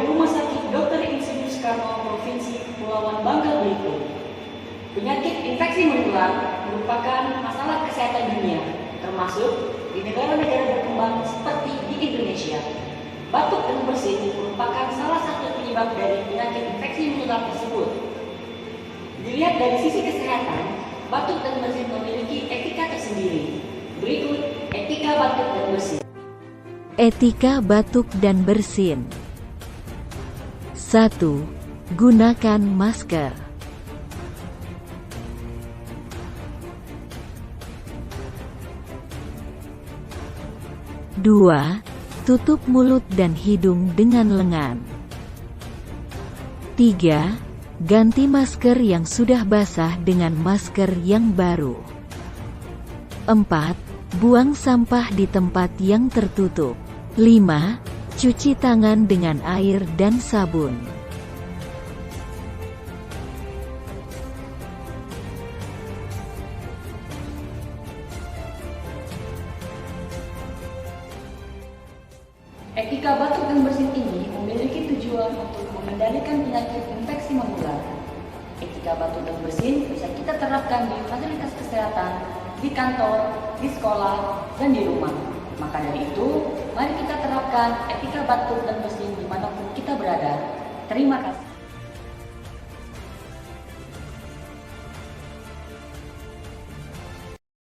dari Rumah Sakit Dr. Insinyur Soekarno Provinsi Kepulauan Bangka Belitung. Penyakit infeksi menular merupakan masalah kesehatan dunia, termasuk di negara-negara berkembang seperti di Indonesia. Batuk dan bersin merupakan salah satu penyebab dari penyakit infeksi menular tersebut. Dilihat dari sisi kesehatan, batuk dan bersin memiliki etika tersendiri. Berikut etika batuk dan bersin. Etika batuk dan bersin. 1. Gunakan masker. 2. Tutup mulut dan hidung dengan lengan. 3. Ganti masker yang sudah basah dengan masker yang baru. 4. Buang sampah di tempat yang tertutup. 5. Cuci tangan dengan air dan sabun. Etika batuk dan bersin ini memiliki tujuan untuk mengendalikan penyakit infeksi menular. Etika batuk dan bersin bisa kita terapkan di fasilitas kesehatan, di kantor, di sekolah, dan di rumah. Maka dari itu, mari kita terapkan etika batuk dan bersin dimanapun kita berada. Terima kasih.